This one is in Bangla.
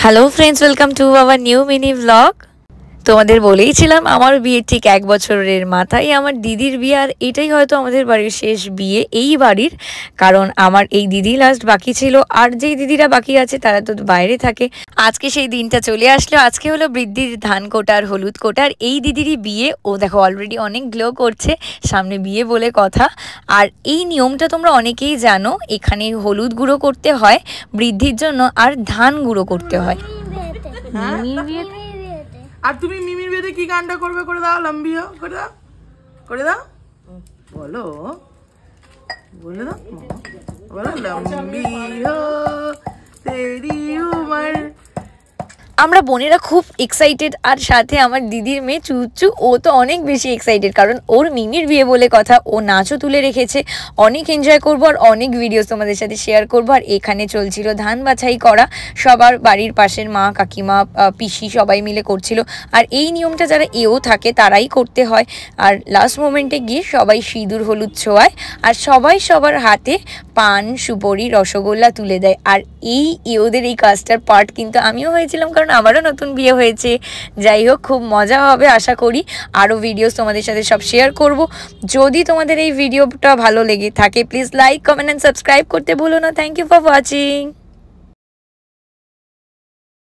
Hello friends, welcome to our new mini blog. তোমাদের বলেইছিলাম আমার বিয়ের ঠিক 1 বছরের মাথায় আমার দিদির বিয়ে, আর এটাই হয়তো আমাদের বাড়ির শেষ বিয়ে এই বাড়ির। কারণ আমার এই দিদি লাস্ট বাকি ছিল, আর যেই দিদিরা বাকি আছে তারা তো বাইরে থাকে। আজকে সেই দিনটা চলে আসলো। আজকে হলো বৃদ্ধির ধান কোটার হলুদ কোটার এই দিদিরই বিয়ে। ও দেখো অলরেডি অনেক গ্লো করছে, সামনে বিয়ে বলে কথা। আর এই নিয়মটা তোমরা অনেকেই জানো, এখানে হলুদ গুঁড়ো করতে হয় বৃদ্ধির জন্য, আর ধান গুঁড়ো করতে হয়। আর তুমি মিমির বিয়েতে কি গানটা করবে? করে দাও, লম্বি হো, করে দাও, করে দাও, বলো, বলে দাও, বলো লম্বি হো তেরি উমর। আমরা বোনেরা খুব এক্সাইটেড, আর সাথে আমার দিদির মেয়ে চুচু, ও তো অনেক বেশি এক্সাইটেড, কারণ ওর মিমির বিয়ে বলে কথা। ও নাচও তুলে রেখেছে। অনেক এনজয় করবো আর অনেক ভিডিওস তোমাদের সাথে শেয়ার করবো। আর এখানে চলছিল ধান বাছাই করা, সবার বাড়ির পাশের মা, কাকিমা, পিসি সবাই মিলে করছিল। আর এই নিয়মটা যারা এও থাকে তারাই করতে হয়। আর লাস্ট মোমেন্টে গিয়ে সবাই সিঁদুর হলুদ ছোঁয়ায়, আর সবাই সবার হাতে পান, সুপরি, রসগোল্লা তুলে দেয়। আর ওদের এই কাজটার পার্ট কিন্তু আমিও হয়েছিলাম, কারণ আমারও নতুন বিয়ে হয়েছে। যাই হোক, খুব মজা হবে আশা করি। আরও ভিডিওস তোমাদের সাথে সব শেয়ার করব। যদি তোমাদের এই ভিডিওটা ভালো লেগে থাকে please like, comment and subscribe করতে ভুলো না। Thank you for watching.